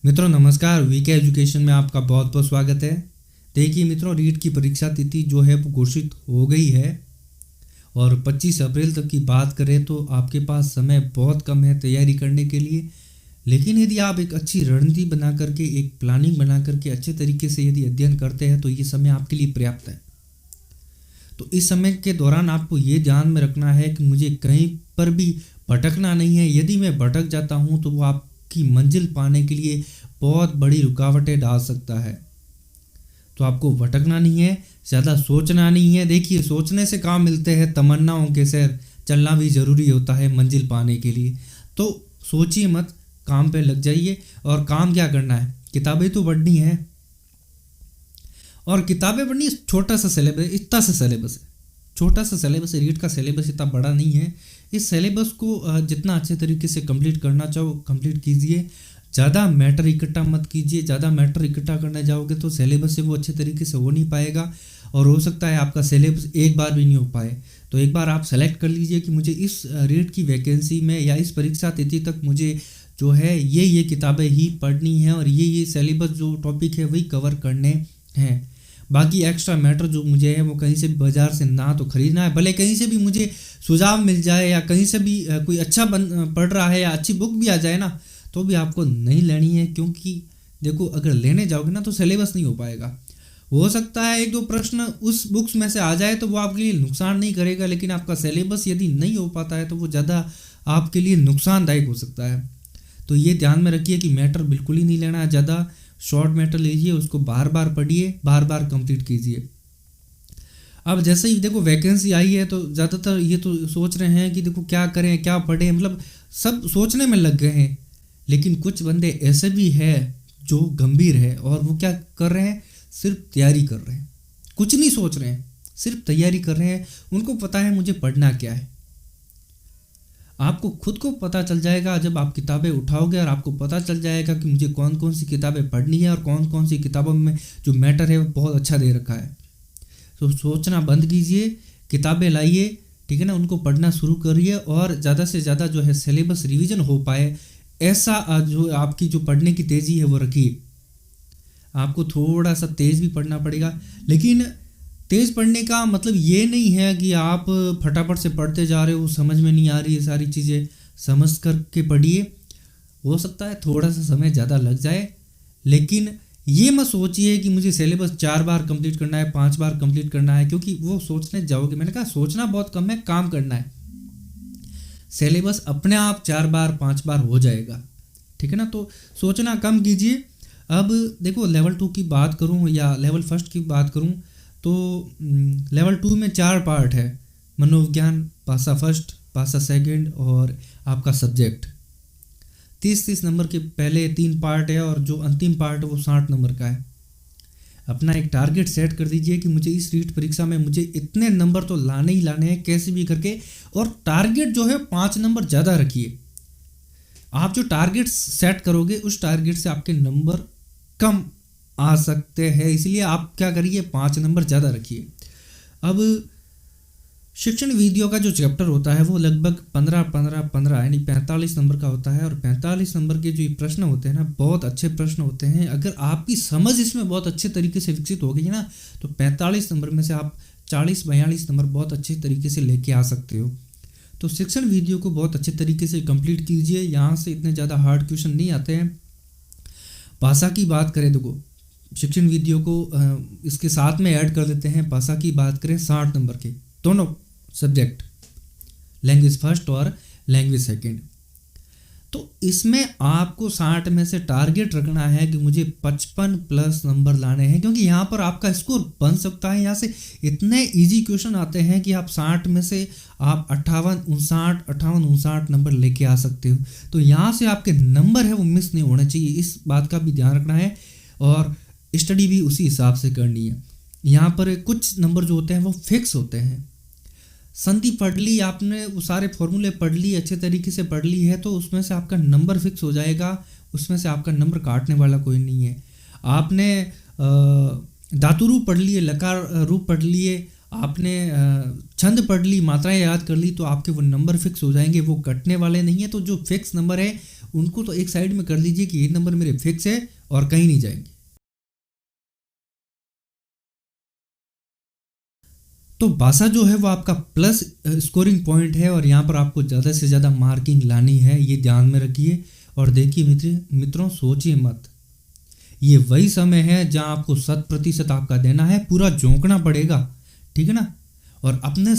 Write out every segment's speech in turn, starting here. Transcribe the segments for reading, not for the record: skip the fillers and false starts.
मित्रों नमस्कार, VK education में आपका बहुत बहुत स्वागत है। देखिए मित्रों, रीट की परीक्षा तिथि जो है वो घोषित हो गई है और 25 अप्रैल तक की बात करें तो आपके पास समय बहुत कम है तैयारी करने के लिए। लेकिन यदि आप एक अच्छी रणनीति बना करके, एक प्लानिंग बना करके अच्छे तरीके से यदि अध्ययन करते हैं तो ये समय आपके लिए पर्याप्त है। तो इस समय के दौरान आपको ये ध्यान में रखना है कि मुझे कहीं पर भी भटकना नहीं है। यदि मैं भटक जाता हूँ तो वो आपकी मंजिल पाने के लिए बहुत बड़ी रुकावटें डाल सकता है। तो आपको भटकना नहीं है, ज़्यादा सोचना नहीं है। देखिए, सोचने से काम मिलते हैं, तमन्नाओं के सैर चलना भी ज़रूरी होता है मंजिल पाने के लिए। तो सोचिए मत, काम पे लग जाइए। और काम क्या करना है, किताबें तो पढ़नी है। और किताबें पढ़नी, छोटा सा सिलेबस, इतना सा सिलेबस है, छोटा सा सिलेबस है। रीट का सिलेबस इतना बड़ा नहीं है। इस सिलेबस को जितना अच्छे तरीके से कंप्लीट करना चाहो कंप्लीट कीजिए। ज़्यादा मैटर इकट्ठा मत कीजिए। ज़्यादा मैटर इकट्ठा करने जाओगे तो सिलेबस से वो अच्छे तरीके से हो नहीं पाएगा और हो सकता है आपका सिलेबस एक बार भी नहीं हो पाए। तो एक बार आप सेलेक्ट कर लीजिए कि मुझे इस रीट की वैकेंसी में या इस परीक्षा तिथि तक मुझे जो है ये किताबें ही पढ़नी है और ये सिलेबस जो टॉपिक है वही कवर करने हैं। बाकी एक्स्ट्रा मैटर जो मुझे है वो कहीं से भी बाज़ार से ना तो खरीदना है, भले कहीं से भी मुझे सुझाव मिल जाए या कहीं से भी कोई अच्छा पढ़ रहा है या अच्छी बुक भी आ जाए ना, तो भी आपको नहीं लेनी है। क्योंकि देखो, अगर लेने जाओगे ना तो सिलेबस नहीं हो पाएगा। हो सकता है एक दो प्रश्न उस बुक्स में से आ जाए तो वो आपके लिए नुकसान नहीं करेगा, लेकिन आपका सिलेबस यदि नहीं हो पाता है तो वो ज़्यादा आपके लिए नुकसानदायक हो सकता है। तो ये ध्यान में रखिए कि मैटर बिल्कुल ही नहीं लेना है। ज़्यादा शॉर्ट मैटर लीजिए, उसको बार बार पढ़िए, बार बार कंप्लीट कीजिए। अब जैसे ही देखो वैकेंसी आई है तो ज़्यादातर ये तो सोच रहे हैं कि देखो क्या करें, क्या पढ़ें, मतलब सब सोचने में लग गए हैं। लेकिन कुछ बंदे ऐसे भी हैं जो गंभीर है और वो क्या कर रहे हैं, सिर्फ तैयारी कर रहे हैं, कुछ नहीं सोच रहे हैं, सिर्फ तैयारी कर रहे हैं। उनको पता है मुझे पढ़ना क्या है। आपको खुद को पता चल जाएगा जब आप किताबें उठाओगे और आपको पता चल जाएगा कि मुझे कौन कौन सी किताबें पढ़नी है और कौन कौन सी किताबों में जो मैटर है वो बहुत अच्छा दे रखा है। तो सोचना बंद कीजिए, किताबें लाइए, ठीक है ना, उनको पढ़ना शुरू करिए और ज़्यादा से ज़्यादा जो है सिलेबस रिवीजन हो पाए ऐसा जो आपकी जो पढ़ने की तेज़ी है वो रखिए। आपको थोड़ा सा तेज़ भी पढ़ना पड़ेगा, लेकिन तेज़ पढ़ने का मतलब ये नहीं है कि आप फटाफट से पढ़ते जा रहे हो, समझ में नहीं आ रही है सारी चीज़ें, समझ कर के पढ़िए। हो सकता है थोड़ा सा समय ज़्यादा लग जाए, लेकिन ये मत सोचिए कि मुझे सिलेबस 4 बार कंप्लीट करना है, 5 बार कंप्लीट करना है, क्योंकि वो सोचने जाओगे, मैंने कहा सोचना बहुत कम है, काम करना है। सिलेबस अपने आप 4 बार 5 बार हो जाएगा, ठीक है ना। तो सोचना कम कीजिए। अब देखो, लेवल 2 की बात करूँ या लेवल 1 की बात करूँ तो लेवल 2 में 4 पार्ट है, मनोविज्ञान, पासा फर्स्ट, पासा सेकंड और आपका सब्जेक्ट। 30-30 नंबर के पहले 3 पार्ट है और जो अंतिम पार्ट है वो 60 नंबर का है। अपना एक टारगेट सेट कर दीजिए कि मुझे इस रीट परीक्षा में मुझे इतने नंबर तो लाने ही लाने हैं कैसे भी करके, और टारगेट जो है 5 नंबर ज़्यादा रखिए। आप जो टारगेट सेट करोगे उस टारगेट से आपके नंबर कम आ सकते हैं, इसलिए आप क्या करिए, 5 नंबर ज़्यादा रखिए। अब शिक्षण वीडियो का जो चैप्टर होता है वो लगभग 15 यानी 45 नंबर का होता है और 45 नंबर के जो ये प्रश्न होते हैं ना, बहुत अच्छे प्रश्न होते हैं। अगर आपकी समझ इसमें बहुत अच्छे तरीके से विकसित हो गई ना तो 45 नंबर में से आप 40-42 नंबर बहुत अच्छे तरीके से लेके आ सकते हो। तो शिक्षण वीडियो को बहुत अच्छे तरीके से कंप्लीट कीजिए, यहाँ से इतने ज़्यादा हार्ड क्वेश्चन नहीं आते हैं। भाषा की बात करें तो शिक्षण वीडियो को इसके साथ में ऐड कर देते हैं। भाषा की बात करें 60 नंबर के दोनों सब्जेक्ट, लैंग्वेज फर्स्ट और लैंग्वेज सेकंड। तो इसमें आपको 60 में से टारगेट रखना है कि मुझे 55 प्लस नंबर लाने हैं, क्योंकि यहाँ पर आपका स्कोर बन सकता है। यहाँ से इतने इजी क्वेश्चन आते हैं कि आप 60 में से आप 58-59 नंबर लेके आ सकते हो। तो यहाँ से आपके नंबर है वो मिस नहीं होने चाहिए, इस बात का भी ध्यान रखना है और स्टडी भी उसी हिसाब से करनी है। यहाँ पर कुछ नंबर जो होते हैं वो फिक्स होते हैं। संधि पढ़ ली आपने, वो सारे फॉर्मूले पढ़ ली, अच्छे तरीके से पढ़ ली है, तो उसमें से आपका नंबर फिक्स हो जाएगा, उसमें से आपका नंबर काटने वाला कोई नहीं है। आपने धातु रूप पढ़ लिए, लकार रूप पढ़ लिए, आपने छंद पढ़ ली, मात्राएं याद कर ली, तो आपके वो नंबर फिक्स हो जाएंगे, वो कटने वाले नहीं है। तो जो फिक्स नंबर है उनको तो एक साइड में कर लीजिए कि ये नंबर मेरे फिक्स है और कहीं नहीं जाएंगे। तो भाषा जो है वो आपका प्लस स्कोरिंग पॉइंट है और यहाँ पर आपको ज़्यादा से ज़्यादा मार्किंग लानी है, ये ध्यान में रखिए। और देखिए मित्रों सोचिए मत, ये वही समय है जहाँ आपको 100% आपका देना है, पूरा झोंकना पड़ेगा, ठीक है ना। और अपने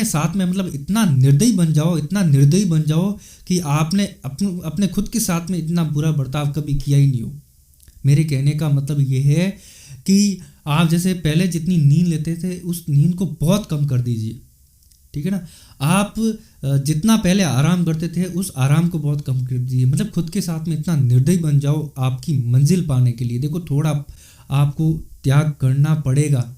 साथ में मतलब इतना निर्दयी बन जाओ, इतना निर्दयी बन जाओ कि आपने अपने खुद के साथ में इतना बुरा बर्ताव कभी किया ही नहीं हो। मेरे कहने का मतलब ये है कि आप जैसे पहले जितनी नींद लेते थे उस नींद को बहुत कम कर दीजिए, ठीक है ना। आप जितना पहले आराम करते थे उस आराम को बहुत कम कर दीजिए। मतलब खुद के साथ में इतना निर्दयी बन जाओ आपकी मंजिल पाने के लिए। देखो थोड़ा आपको त्याग करना पड़ेगा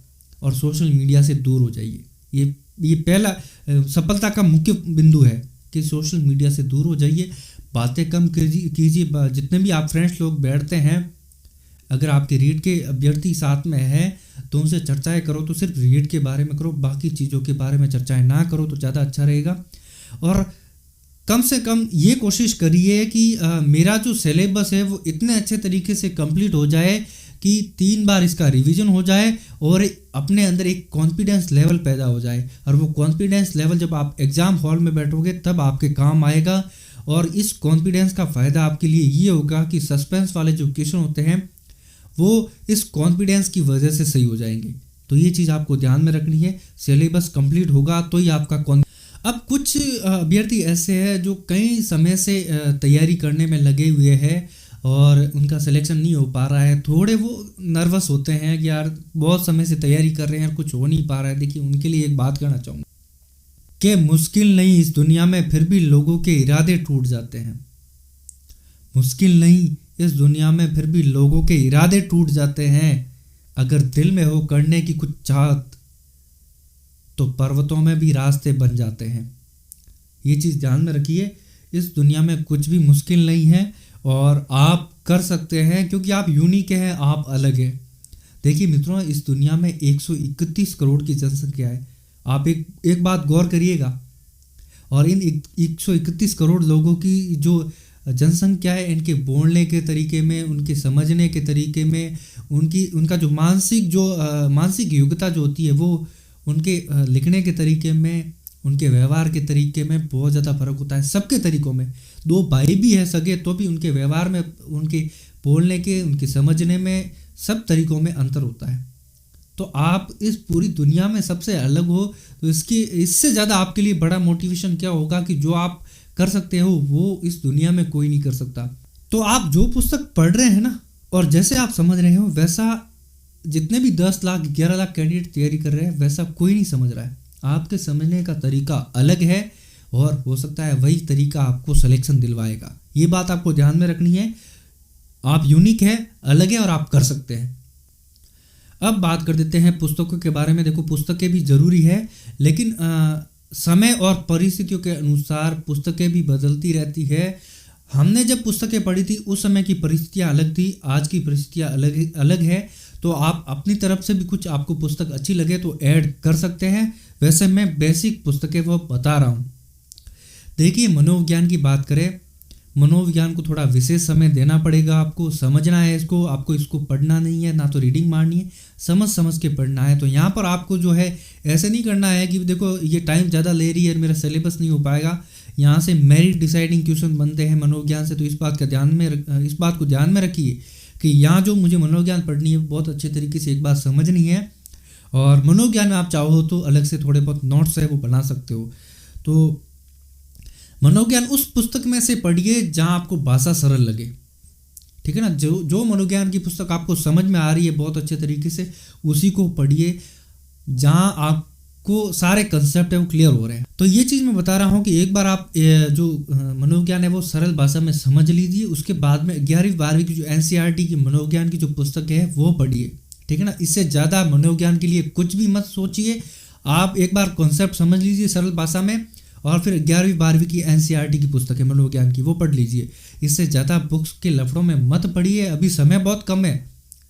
और सोशल मीडिया से दूर हो जाइए। ये पहला सफलता का मुख्य बिंदु है कि सोशल मीडिया से दूर हो जाइए, बातें कम कीजिए। जितने भी आप फ्रेंड्स लोग बैठते हैं, अगर आपके रीड के अभ्यर्थी साथ में है तो उनसे चर्चाएं करो तो सिर्फ रीड के बारे में करो, बाकी चीज़ों के बारे में चर्चाएं ना करो तो ज़्यादा अच्छा रहेगा। और कम से कम ये कोशिश करिए कि मेरा जो सिलेबस है वो इतने अच्छे तरीके से कंप्लीट हो जाए कि 3 बार इसका रिवीजन हो जाए और अपने अंदर एक कॉन्फिडेंस लेवल पैदा हो जाए। और वो कॉन्फिडेंस लेवल जब आप एग्ज़ाम हॉल में बैठोगे तब आपके काम आएगा। और इस कॉन्फिडेंस का फ़ायदा आपके लिए ये होगा कि सस्पेंस वाले जो क्वेश्चन होते हैं वो इस कॉन्फिडेंस की वजह से सही हो जाएंगे। तो ये चीज़ आपको ध्यान में रखनी है। सिलेबस कंप्लीट होगा तो ही आपका अब कुछ अभ्यर्थी ऐसे हैं जो कई समय से तैयारी करने में लगे हुए हैं और उनका सिलेक्शन नहीं हो पा रहा है। थोड़े वो नर्वस होते हैं कि यार बहुत समय से तैयारी कर रहे हैं और कुछ हो नहीं पा रहा है। देखिए उनके लिए एक बात कहना चाहूँगा कि मुश्किल नहीं इस दुनिया में फिर भी लोगों के इरादे टूट जाते हैं। मुश्किल नहीं इस दुनिया में फिर भी लोगों के इरादे टूट जाते हैं। अगर दिल में हो करने की कुछ चाहत तो पर्वतों में भी रास्ते बन जाते हैं। ये चीज़ ध्यान में रखिए, इस दुनिया में कुछ भी मुश्किल नहीं है और आप कर सकते हैं क्योंकि आप यूनिक हैं, आप अलग हैं। देखिए मित्रों, इस दुनिया में 131 करोड़ की जनसंख्या है। आप एक बात गौर करिएगा, और इन 131 करोड़ लोगों की जो जनसंख्या है, इनके बोलने के तरीके में, उनके समझने के तरीके में, उनका जो मानसिक योग्यता जो होती है वो उनके लिखने के तरीके में, उनके व्यवहार के तरीके में बहुत ज़्यादा फर्क होता है। सबके तरीकों में 2 भाई भी है सगे तो भी उनके व्यवहार में, उनके बोलने के, उनके समझने में, सब तरीकों में अंतर होता है। तो आप इस पूरी दुनिया में सबसे अलग हो तो इससे ज़्यादा आपके लिए बड़ा मोटिवेशन क्या होगा कि जो आप कर सकते हो वो इस दुनिया में कोई नहीं कर सकता। तो आप जो पुस्तक पढ़ रहे हैं ना, और जैसे आप समझ रहे हो वैसा जितने भी 10 लाख 11 लाख कैंडिडेट तैयारी कर रहे हैं वैसा कोई नहीं समझ रहा है। आपके समझने का तरीका अलग है और हो सकता है वही तरीका आपको सिलेक्शन दिलवाएगा। ये बात आपको ध्यान में रखनी है। आप यूनिक है, अलग है और आप कर सकते हैं। अब बात कर देते हैं पुस्तकों के बारे में। देखो पुस्तकें भी ज़रूरी है, लेकिन समय और परिस्थितियों के अनुसार पुस्तकें भी बदलती रहती है। हमने जब पुस्तकें पढ़ी थी उस समय की परिस्थितियाँ अलग थी, आज की परिस्थितियाँ अलग है। तो आप अपनी तरफ से भी कुछ आपको पुस्तक अच्छी लगे तो ऐड कर सकते हैं। वैसे मैं बेसिक पुस्तकें वो बता रहा हूँ। देखिए मनोविज्ञान की बात करें, मनोविज्ञान को थोड़ा विशेष समय देना पड़ेगा, आपको समझना है इसको। आपको इसको पढ़ना नहीं है, ना तो रीडिंग मारनी है, समझ के पढ़ना है। तो यहाँ पर आपको जो है ऐसे नहीं करना है कि देखो ये टाइम ज़्यादा ले रही है, मेरा सिलेबस नहीं हो पाएगा। यहाँ से मेरिट डिसाइडिंग क्वेश्चन बनते हैं मनोविज्ञान से, तो इस बात को ध्यान में रखिए कि यहाँ जो मुझे मनोविज्ञान पढ़नी है बहुत अच्छे तरीके से एक बात समझनी है। और मनोविज्ञान में आप चाहो तो अलग से थोड़े बहुत नोट्स है वो बना सकते हो। तो मनोविज्ञान उस पुस्तक में से पढ़िए जहाँ आपको भाषा सरल लगे, ठीक है ना। जो मनोविज्ञान की पुस्तक आपको समझ में आ रही है बहुत अच्छे तरीके से, उसी को पढ़िए जहाँ आपको सारे कंसेप्ट है वो क्लियर हो रहे हैं। तो ये चीज़ मैं बता रहा हूँ कि एक बार आप जो मनोविज्ञान है वो सरल भाषा में समझ लीजिए, उसके बाद में 11वीं 12वीं की जो NCERT की मनोविज्ञान की जो पुस्तक है वो पढ़िए, ठीक है ना। इससे ज़्यादा मनोविज्ञान के लिए कुछ भी मत सोचिए। आप एक बार कॉन्सेप्ट समझ लीजिए सरल भाषा में और फिर 11वीं 12वीं की NCERT की पुस्तक है मनोविज्ञान की, वो पढ़ लीजिए। इससे ज़्यादा बुक्स के लफड़ों में मत पढ़िए, अभी समय बहुत कम है,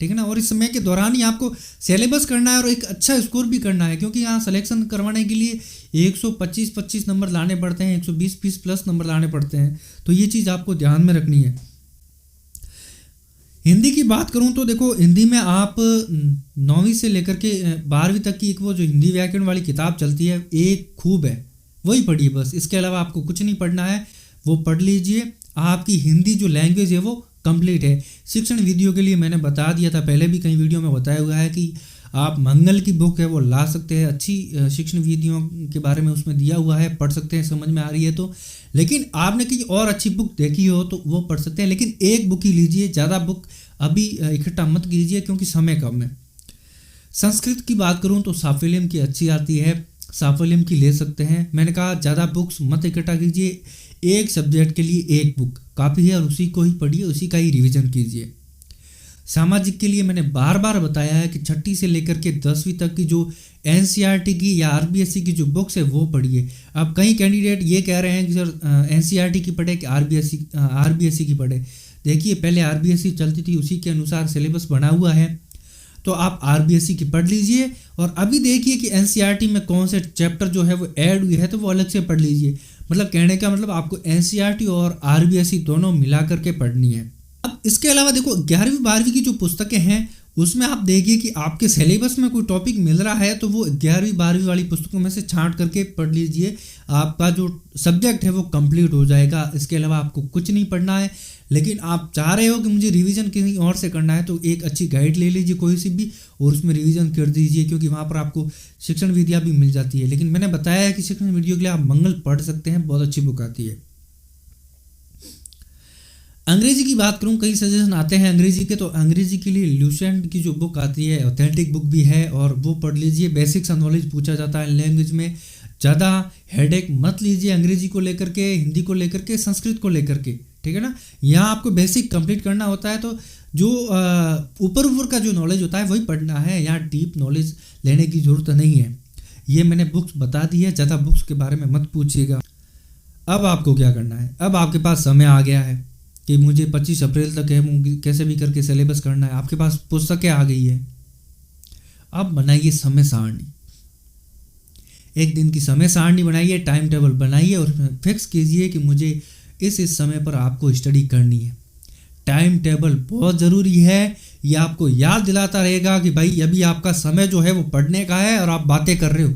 ठीक है ना। और इस समय के दौरान ही आपको सिलेबस करना है और एक अच्छा स्कोर भी करना है, क्योंकि यहाँ सिलेक्शन करवाने के लिए 125 नंबर लाने पड़ते हैं, 120 प्लस नंबर लाने पड़ते हैं। तो ये चीज़ आपको ध्यान में रखनी है। हिंदी की बात करूं तो देखो, हिंदी में आप 9वीं से लेकर के 12वीं तक की एक वो जो हिंदी व्याकरण वाली किताब चलती है, एक खूब है, वही पढ़िए बस। इसके अलावा आपको कुछ नहीं पढ़ना है, वो पढ़ लीजिए। आपकी हिंदी जो लैंग्वेज है वो कंप्लीट है। शिक्षण वीडियो के लिए मैंने बता दिया था, पहले भी कई वीडियो में बताया हुआ है कि आप मंगल की बुक है वो ला सकते हैं। अच्छी शिक्षण वीडियो के बारे में उसमें दिया हुआ है, पढ़ सकते हैं, समझ में आ रही है तो। लेकिन आपने कहीं और अच्छी बुक देखी हो तो वो पढ़ सकते हैं, लेकिन एक बुक ही लीजिए, ज़्यादा बुक अभी इकट्ठा मत कीजिए क्योंकि समय कम है। संस्कृत की बात करूं तो साफल्यम की अच्छी आती है, साफल्यम की ले सकते हैं। मैंने कहा ज़्यादा बुक्स मत इकट्ठा कीजिए, एक सब्जेक्ट के लिए एक बुक काफ़ी है और उसी को ही पढ़िए, उसी का ही रिवीजन कीजिए। सामाजिक के लिए मैंने बार बार बताया है कि 6ठी से लेकर के 10वीं तक की जो एनसीईआरटी की या आरबीएससी की जो बुक्स है वो पढ़िए। अब कई कैंडिडेट ये कह रहे हैं कि सर एनसीईआरटी की पढ़े कि आरबीएससी की पढ़े। देखिए, पहले आरबीएससी चलती थी, उसी के अनुसार सिलेबस बना हुआ है, तो आप आरबीएससी की पढ़ लीजिए। और अभी देखिए कि एनसीईआरटी में कौन से चैप्टर जो है वो ऐड हुए हैं तो वो अलग से पढ़ लीजिए। मतलब कहने का मतलब आपको एनसीईआरटी और आरबीएससी दोनों मिला करके पढ़नी है। अब इसके अलावा देखो, 11वीं 12वीं की जो पुस्तकें हैं उसमें आप देखिए कि आपके सिलेबस में कोई टॉपिक मिल रहा है तो वो 11वीं 12वीं वाली पुस्तकों में से छांट करके पढ़ लीजिए। आपका जो सब्जेक्ट है वो कंप्लीट हो जाएगा। इसके अलावा आपको कुछ नहीं पढ़ना है। लेकिन आप चाह रहे हो कि मुझे रिवीजन कहीं और से करना है तो एक अच्छी गाइड ले लीजिए कोई सी भी और उसमें रिवीजन कर दीजिए, क्योंकि वहाँ पर आपको शिक्षण विद्या भी मिल जाती है। लेकिन मैंने बताया है कि शिक्षण वीडियो के लिए आप मंगल पढ़ सकते हैं, बहुत अच्छी बुक आती है। अंग्रेजी की बात करूं, कई सजेशन आते हैं अंग्रेजी के, तो अंग्रेजी के लिए ल्यूसेंट की जो बुक आती है ऑथेंटिक बुक भी है और वो पढ़ लीजिए। बेसिक्स नॉलेज पूछा जाता है लैंग्वेज में। ज़्यादा हेडेक मत लीजिए अंग्रेजी को लेकर के, हिंदी को लेकर के, संस्कृत को लेकर के, ठीक है ना। यहाँ आपको बेसिक कंप्लीट करना होता है, तो जो ऊपर ऊपर का जो नॉलेज होता है वही पढ़ना है। यहाँ डीप नॉलेज लेने की ज़रूरत नहीं है। ये मैंने बुक्स बता दी है, ज़्यादा बुक्स के बारे में मत पूछिएगा। अब आपको क्या करना है, अब आपके पास समय आ गया है कि मुझे 25 अप्रैल तक है कैसे भी करके सिलेबस करना है। आपके पास पुस्तकें आ गई है, अब बनाइए समय सारणी। एक दिन की समय सारणी बनाइए, टाइम टेबल बनाइए और फिक्स कीजिए कि मुझे इस समय पर आपको स्टडी करनी है। टाइम टेबल बहुत ज़रूरी है, ये आपको याद दिलाता रहेगा कि भाई अभी आपका समय जो है वो पढ़ने का है और आप बातें कर रहे हो,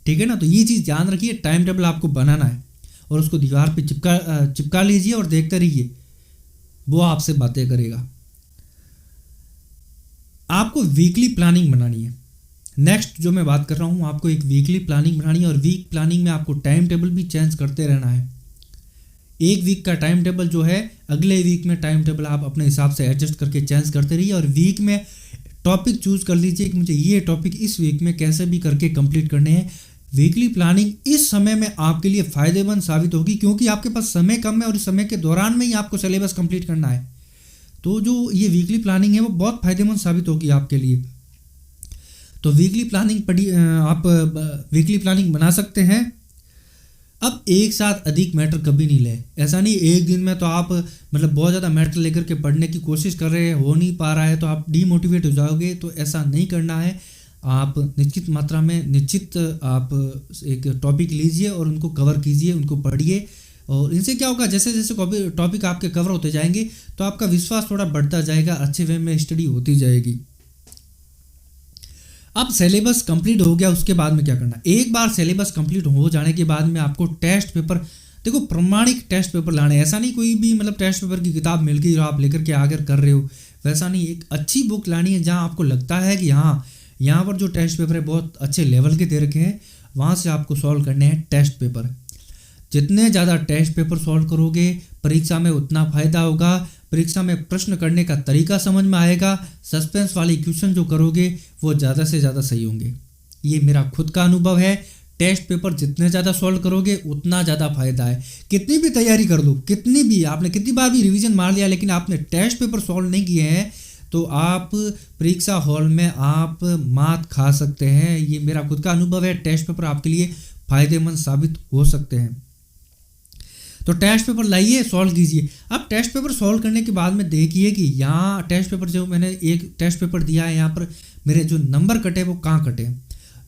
ठीक है ना। तो ये चीज़ ध्यान रखिए, टाइम टेबल आपको बनाना है और उसको दीवार पे चिपका लीजिए और देखते रहिए, वो आपसे बातें करेगा। आपको वीकली प्लानिंग बनानी है। नेक्स्ट जो मैं बात कर रहा हूँ, आपको एक वीकली प्लानिंग बनानी है और वीक प्लानिंग में आपको टाइम टेबल भी चेंज करते रहना है। एक वीक का टाइम टेबल जो है, अगले वीक में टाइम टेबल आप अपने हिसाब से एडजस्ट करके चेंज करते रहिए। और वीक में टॉपिक चूज कर लीजिए कि मुझे ये टॉपिक इस वीक में कैसे भी करके कंप्लीट करने हैं। वीकली प्लानिंग इस समय में आपके लिए फ़ायदेमंद साबित होगी, क्योंकि आपके पास समय कम है और इस समय के दौरान में ही आपको सिलेबस कंप्लीट करना है। तो जो ये वीकली प्लानिंग है वो बहुत फ़ायदेमंद साबित होगी आपके लिए। तो वीकली प्लानिंग आप वीकली प्लानिंग बना सकते हैं। अब एक साथ अधिक मैटर कभी नहीं ले। ऐसा नहीं एक दिन में तो आप मतलब बहुत ज़्यादा मैटर लेकर के पढ़ने की कोशिश कर रहे हैं, हो नहीं पा रहा है तो आप डीमोटिवेट हो जाओगे। तो ऐसा नहीं करना है। आप निश्चित मात्रा में आप एक टॉपिक लीजिए और उनको कवर कीजिए, उनको पढ़िए। और इनसे क्या होगा, जैसे जैसे टॉपिक आपके कवर होते जाएंगे तो आपका विश्वास थोड़ा बढ़ता जाएगा, अच्छे वे में स्टडी होती जाएगी। अब सिलेबस कंप्लीट हो गया, उसके बाद में क्या करना। एक बार सिलेबस कंप्लीट हो जाने के बाद में आपको टेस्ट पेपर, देखो प्रमाणिक टेस्ट पेपर लाने। ऐसा नहीं कोई भी मतलब टेस्ट पेपर की किताब मिल गई और आप लेकर के आकर कर रहे हो, वैसा नहीं। एक अच्छी बुक लानी है जहाँ आपको लगता है कि हाँ यहाँ पर जो टेस्ट पेपर है बहुत अच्छे लेवल के दे रखे हैं, वहाँ से आपको सॉल्व करने हैं टेस्ट पेपर। जितने ज़्यादा टेस्ट पेपर सॉल्व करोगे परीक्षा में उतना फ़ायदा होगा। परीक्षा में प्रश्न करने का तरीका समझ में आएगा। सस्पेंस वाली क्वेश्चन जो करोगे वो ज़्यादा से ज़्यादा सही होंगे। ये मेरा खुद का अनुभव है। टेस्ट पेपर जितने ज़्यादा सॉल्व करोगे उतना ज़्यादा फायदा है। कितनी भी तैयारी कर लो, कितनी भी आपने कितनी बार भी रिवीजन मार लिया, लेकिन आपने टेस्ट पेपर सॉल्व नहीं किए हैं तो आप परीक्षा हॉल में आप मात खा सकते हैं। ये मेरा खुद का अनुभव है। टेस्ट पेपर आपके लिए फ़ायदेमंद साबित हो सकते हैं। तो टेस्ट पेपर लाइए, सॉल्व कीजिए। अब टेस्ट पेपर सॉल्व करने के बाद में देखिए कि यहाँ टेस्ट पेपर जो मैंने एक टेस्ट पेपर दिया है, यहाँ पर मेरे जो नंबर कटे वो कहाँ कटे।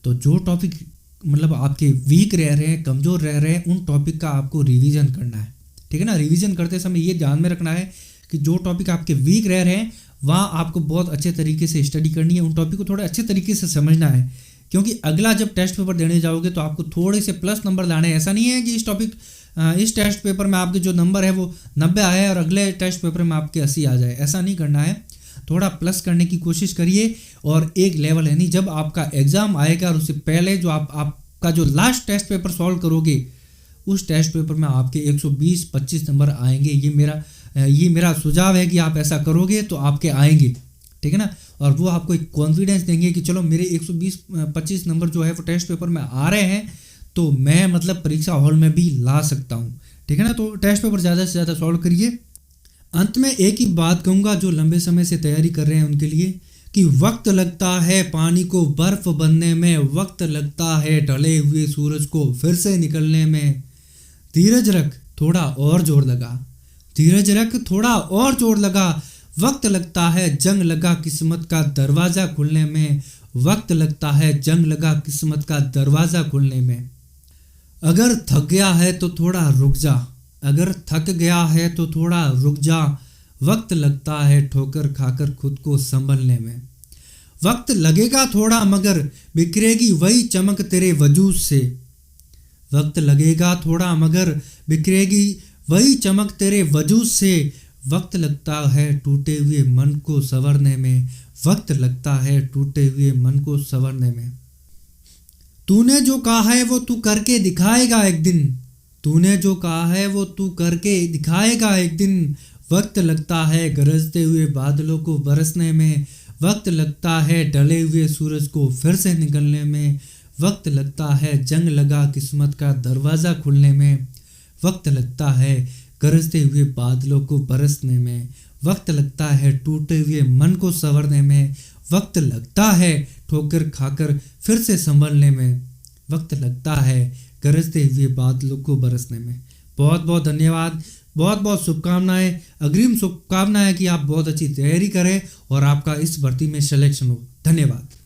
तो जो टॉपिक मतलब आपके वीक रह रहे हैं, कमज़ोर रह रहे हैं, उन टॉपिक का आपको रिवीजन करना है, ठीक है ना। रिवीजन करते समय ये ध्यान में रखना है कि जो टॉपिक आपके वीक रह रहे हैं वहाँ आपको बहुत अच्छे तरीके से स्टडी करनी है, उन टॉपिक को थोड़े अच्छे तरीके से समझना है, क्योंकि अगला जब टेस्ट पेपर देने जाओगे तो आपको थोड़े से प्लस नंबर लाने। ऐसा नहीं है कि इस टेस्ट पेपर में आपके जो नंबर है वो 90 आए और अगले टेस्ट पेपर में आपके 80 आ जाए, ऐसा नहीं करना है। थोड़ा प्लस करने की कोशिश करिए और एक लेवल है नहीं, जब आपका एग्ज़ाम आएगा और उससे पहले जो आपका जो लास्ट टेस्ट पेपर सॉल्व करोगे उस टेस्ट पेपर में आपके 120-25 नंबर आएंगे। ये मेरा सुझाव है कि आप ऐसा करोगे तो आपके आएंगे, ठीक है ना। और वो आपको एक कॉन्फिडेंस देंगे कि चलो मेरे 120-25 नंबर जो है वो टेस्ट पेपर में आ रहे हैं तो मैं मतलब परीक्षा हॉल में भी ला सकता हूँ, ठीक है ना। तो टेस्ट पेपर ज़्यादा से ज़्यादा सॉल्व करिए। अंत में एक ही बात कहूँगा जो लंबे समय से तैयारी कर रहे हैं उनके लिए, कि वक्त लगता है पानी को बर्फ बनने में, वक्त लगता है ढले हुए सूरज को फिर से निकलने में। धीरज रख, थोड़ा और जोर लगा, धीरज रख, थोड़ा और जोर लगा। वक्त लगता है जंग लगा किस्मत का दरवाज़ा खुलने में, वक्त लगता है जंग लगा किस्मत का दरवाज़ा खुलने में। अगर थक गया है तो थोड़ा रुक जा, अगर थक गया है तो थोड़ा रुक जा। वक्त लगता है ठोकर खाकर खुद को संभलने में। वक्त लगेगा थोड़ा मगर बिखरेगी वही चमक तेरे वजूद से। वक्त लगेगा थोड़ा मगर बिखरेगी वही चमक तेरे वजूद से। वक्त लगता है टूटे हुए मन को संवरने में, वक्त लगता है टूटे हुए मन को संवरने में। तूने जो कहा है वो तू करके दिखाएगा एक दिन, तूने जो कहा है वो तू करके दिखाएगा एक दिन। वक्त लगता है गरजते हुए बादलों को बरसने में, वक्त लगता है ढले हुए सूरज को फिर से निकलने में। वक्त लगता है जंग लगा किस्मत का दरवाज़ा खुलने में, वक्त लगता है गरजते हुए बादलों को बरसने में। वक्त लगता है टूटे हुए मन को संवरने में, वक्त लगता है ठोकर खाकर फिर से संभलने में। वक्त लगता है गरजते हुए बादलों को बरसने में। बहुत बहुत धन्यवाद, बहुत बहुत शुभकामनाएं, अग्रिम शुभकामनाएं कि आप बहुत अच्छी तैयारी करें और आपका इस भर्ती में सिलेक्शन हो। धन्यवाद।